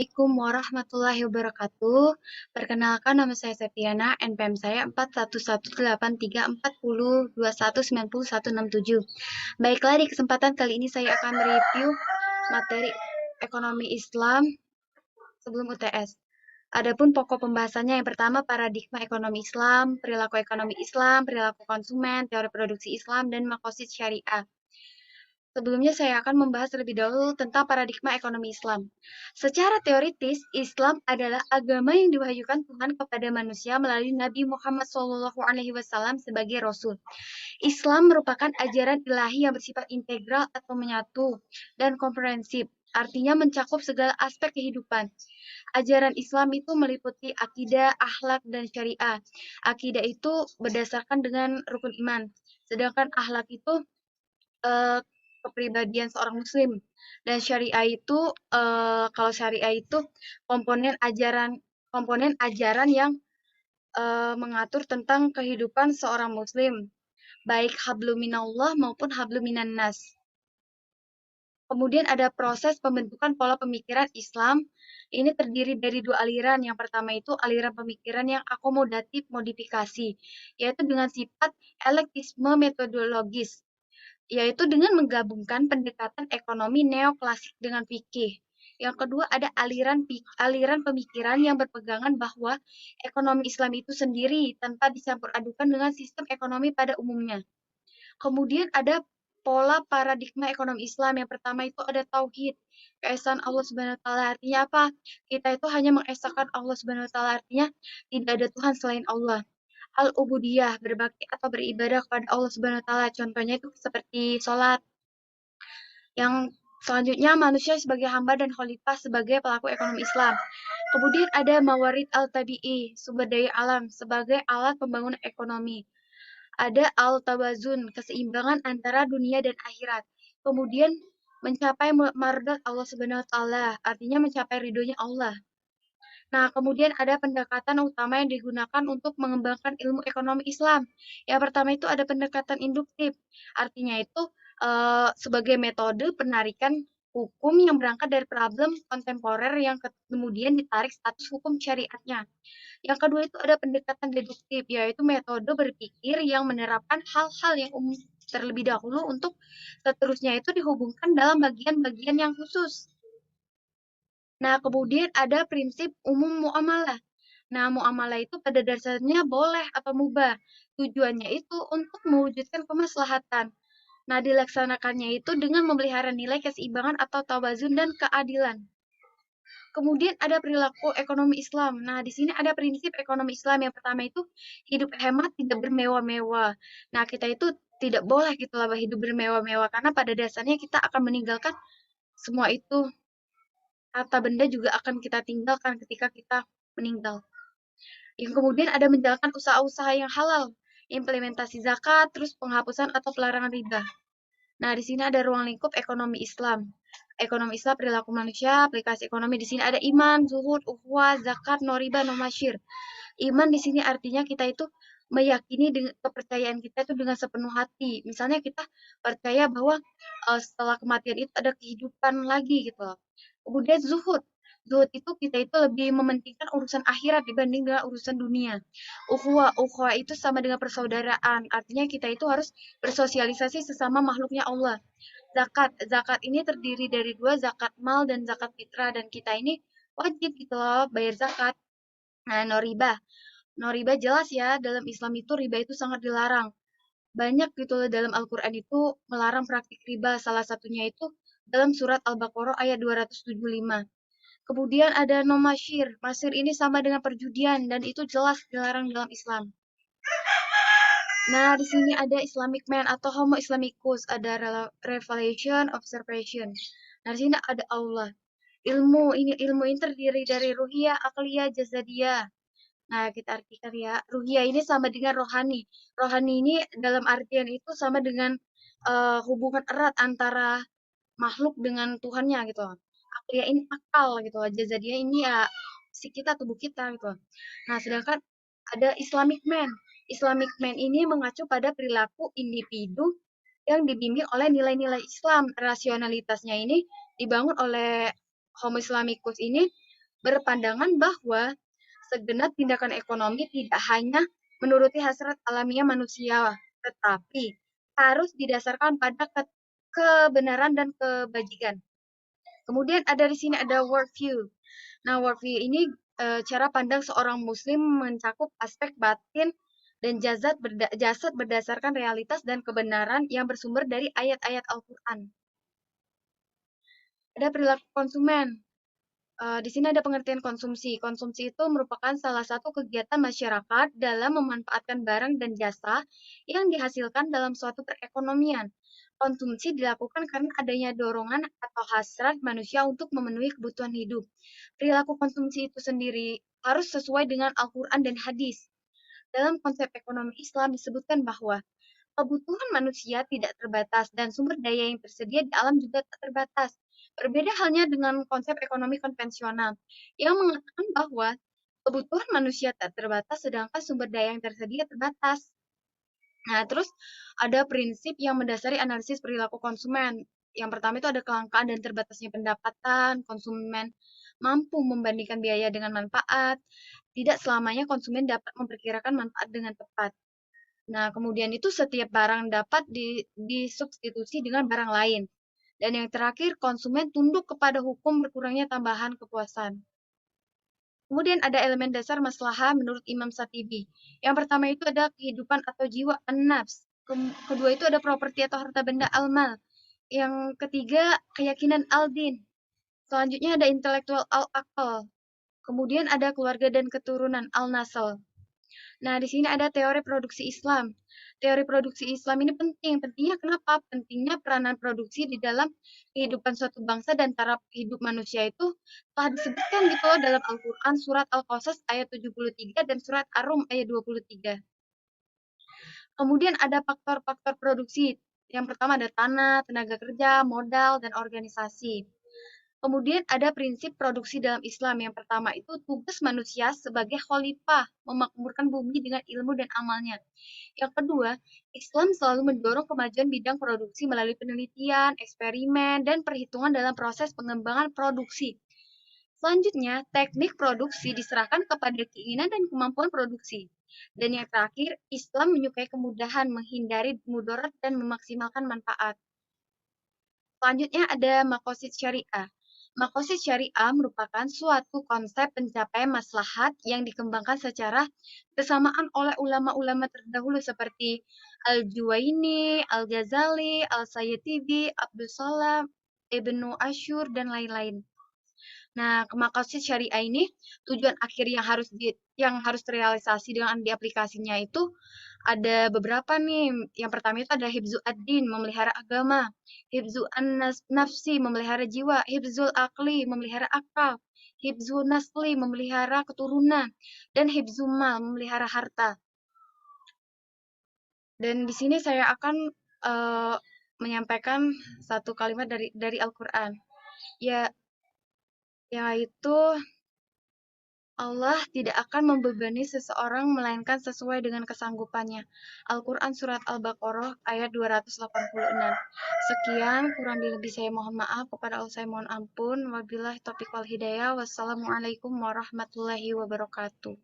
Assalamualaikum warahmatullahi wabarakatuh. Perkenalkan nama saya Septiana, NPM saya 41183402190167. Baiklah, di kesempatan kali ini saya akan mereview materi ekonomi Islam sebelum UTS. Adapun pokok pembahasannya yang pertama paradigma ekonomi Islam, perilaku konsumen, teori produksi Islam, dan makosid syariah. Sebelumnya saya akan membahas terlebih dahulu tentang paradigma ekonomi Islam. Secara teoritis, Islam adalah agama yang diwahyukan Tuhan kepada manusia melalui Nabi Muhammad SAW sebagai Rasul. Islam merupakan ajaran ilahi yang bersifat integral atau menyatu dan komprehensif, artinya mencakup segala aspek kehidupan. Ajaran Islam itu meliputi akidah, akhlak, dan syariah. Akidah itu berdasarkan dengan rukun iman, sedangkan akhlak itu eh, kepribadian seorang muslim, dan syariah itu kalau syariah itu komponen ajaran yang mengatur tentang kehidupan seorang muslim, baik hablum minallah maupun hablum minan nas. Kemudian ada proses pembentukan pola pemikiran Islam. Ini terdiri dari dua aliran. Yang pertama itu aliran pemikiran yang akomodatif modifikasi, yaitu dengan sifat elektisme metodologis, yaitu dengan menggabungkan pendekatan ekonomi neoklasik dengan fikih. Yang kedua ada aliran pemikiran yang berpegangan bahwa ekonomi Islam itu sendiri tanpa dicampur adukan dengan sistem ekonomi pada umumnya. Kemudian ada pola paradigma ekonomi Islam. Yang pertama itu ada tauhid, keesaan Allah Subhanahu wa taala. Artinya apa? Kita itu hanya mengesahkan Allah Subhanahu wa taala, artinya tidak ada Tuhan selain Allah. Al-ubudiyah, berbakti atau beribadah kepada Allah Subhanahu wa taala. Contohnya itu seperti sholat. Yang selanjutnya manusia sebagai hamba dan khalifah sebagai pelaku ekonomi Islam. Kemudian ada mawarid al-tabi'i, sumber daya alam sebagai alat pembangunan ekonomi. Ada al-tawazun, keseimbangan antara dunia dan akhirat. Kemudian mencapai mardat Allah Subhanahu wa taala, artinya mencapai ridhonya Allah. Nah, kemudian ada pendekatan utama yang digunakan untuk mengembangkan ilmu ekonomi Islam. Yang pertama itu ada pendekatan induktif. Artinya itu sebagai metode penarikan hukum yang berangkat dari problem kontemporer yang kemudian ditarik status hukum syariatnya. Yang kedua itu ada pendekatan deduktif, yaitu metode berpikir yang menerapkan hal-hal yang umum terlebih dahulu untuk seterusnya itu dihubungkan dalam bagian-bagian yang khusus. Nah, kemudian ada prinsip umum muamalah. Nah, muamalah itu pada dasarnya boleh atau mubah. Tujuannya itu untuk mewujudkan kemaslahatan. Nah, dilaksanakannya itu dengan memelihara nilai keseimbangan atau tawazun dan keadilan. Kemudian ada perilaku ekonomi Islam. Nah, di sini ada prinsip ekonomi Islam. Yang pertama itu hidup hemat, tidak bermewah-mewah. Nah, kita itu tidak boleh gitu lah hidup bermewah-mewah karena pada dasarnya kita akan meninggalkan semua itu. Harta benda juga akan kita tinggalkan ketika kita meninggal. Yang kemudian ada menjalankan usaha-usaha yang halal, implementasi zakat, terus penghapusan atau pelarangan riba. Nah, di sini ada ruang lingkup ekonomi Islam. Ekonomi Islam, perilaku manusia, aplikasi ekonomi. Di sini ada iman, zuhud, ukhuwah, zakat, no riba, no masyir. Iman di sini artinya kita itu meyakini dengan kepercayaan kita itu dengan sepenuh hati. Misalnya kita percaya bahwa setelah kematian itu ada kehidupan lagi gitu loh. Kemudian zuhud. Zuhud itu kita itu lebih mementingkan urusan akhirat dibanding dengan urusan dunia. Ukhuwah itu sama dengan persaudaraan. Artinya kita itu harus bersosialisasi sesama makhluknya Allah. Zakat ini terdiri dari dua, zakat mal dan zakat fitrah, dan kita ini wajib gitu loh bayar zakat. Nah, no riba. No riba jelas ya, dalam Islam itu riba itu sangat dilarang. Banyak gitu loh dalam Al-Quran itu melarang praktik riba. Salah satunya itu dalam surat Al-Baqarah ayat 275. Kemudian ada no masyir. Masyir ini sama dengan perjudian dan itu jelas dilarang dalam Islam. Nah, di sini ada Islamic man atau Homo Islamicus, ada revelation, observation. Nah, di sini ada Allah. Ilmu ini terdiri dari ruhiyah, akliyah, jasadiyah. Nah, kita artikan ya, ruhiyah ini sama dengan rohani. Rohani ini dalam artian itu sama dengan hubungan erat antara makhluk dengan Tuhannya gitu. Akliyah ini akal gitu. Jazadiyah ini ya si kita, tubuh kita gitu. Nah, sedangkan ada Islamic man. Islamic man ini mengacu pada perilaku individu yang dibimbing oleh nilai-nilai Islam. Rasionalitasnya ini dibangun oleh Homo Islamicus ini berpandangan bahwa segenap tindakan ekonomi tidak hanya menuruti hasrat alamiah manusia, tetapi harus didasarkan pada kebenaran dan kebajikan. Kemudian di sini ada worldview. Nah, worldview ini cara pandang seorang muslim mencakup aspek batin dan jasad berdasarkan realitas dan kebenaran yang bersumber dari ayat-ayat Al-Qur'an. Ada perilaku konsumen. Di sini ada pengertian konsumsi. Konsumsi itu merupakan salah satu kegiatan masyarakat dalam memanfaatkan barang dan jasa yang dihasilkan dalam suatu perekonomian. Konsumsi dilakukan karena adanya dorongan atau hasrat manusia untuk memenuhi kebutuhan hidup. Perilaku konsumsi itu sendiri harus sesuai dengan Al-Quran dan hadis. Dalam konsep ekonomi Islam disebutkan bahwa kebutuhan manusia tidak terbatas dan sumber daya yang tersedia di alam juga tak terbatas. Berbeda halnya dengan konsep ekonomi konvensional yang mengatakan bahwa kebutuhan manusia tak terbatas sedangkan sumber daya yang tersedia terbatas. Nah, terus ada prinsip yang mendasari analisis perilaku konsumen. Yang pertama itu ada kelangkaan dan terbatasnya pendapatan, konsumen mampu membandingkan biaya dengan manfaat. Tidak selamanya konsumen dapat memperkirakan manfaat dengan tepat. Nah, kemudian itu setiap barang dapat disubstitusi dengan barang lain. Dan yang terakhir, konsumen tunduk kepada hukum berkurangnya tambahan kepuasan. Kemudian ada elemen dasar maslahah menurut Imam Satibi. Yang pertama itu ada kehidupan atau jiwa an-nafs. Kedua itu ada properti atau harta benda al-mal. Yang ketiga, keyakinan al-din. Selanjutnya ada intelektual al-aqal. Kemudian ada keluarga dan keturunan al-nasl. Nah, di sini ada teori produksi Islam. Teori produksi Islam ini penting. Pentingnya kenapa? Pentingnya peranan produksi di dalam kehidupan suatu bangsa dan taraf hidup manusia itu telah disebutkan gitu loh dalam Al-Quran, surat Al-Qasas ayat 73 dan surat Ar-Rum ayat 23. Kemudian ada faktor-faktor produksi. Yang pertama ada tanah, tenaga kerja, modal, dan organisasi. Kemudian ada prinsip produksi dalam Islam. Yang pertama itu tugas manusia sebagai khalifah, memakmurkan bumi dengan ilmu dan amalnya. Yang kedua, Islam selalu mendorong kemajuan bidang produksi melalui penelitian, eksperimen, dan perhitungan dalam proses pengembangan produksi. Selanjutnya, teknik produksi diserahkan kepada keinginan dan kemampuan produksi. Dan yang terakhir, Islam menyukai kemudahan, menghindari mudarat, dan memaksimalkan manfaat. Selanjutnya ada makosid syariah. Makosid syariah merupakan suatu konsep pencapaian maslahat yang dikembangkan secara bersamaan oleh ulama-ulama terdahulu seperti Al-Juwaini, Al-Ghazali, Al-Sayyatibi, Abdul Salam, Ibnu Ashur, dan lain-lain. Nah, makosid syariah ini tujuan akhir yang harus terrealisasi dengan diaplikasinya itu ada beberapa nih. Yang pertama itu ada hibzu ad-din, memelihara agama, hibzu an-nafsi, memelihara jiwa, hibzul akli, memelihara akal, hibzu nasli, memelihara keturunan, dan hibzu mal, memelihara harta. Dan di sini saya akan menyampaikan satu kalimat dari Al-Quran, ya, yaitu Allah tidak akan membebani seseorang melainkan sesuai dengan kesanggupannya. Al-Quran Surat Al-Baqarah ayat 286. Sekian, kurang lebih saya mohon maaf. Kepada Allah saya mohon ampun. Wabillahi taufiq wal hidayah. Wassalamualaikum warahmatullahi wabarakatuh.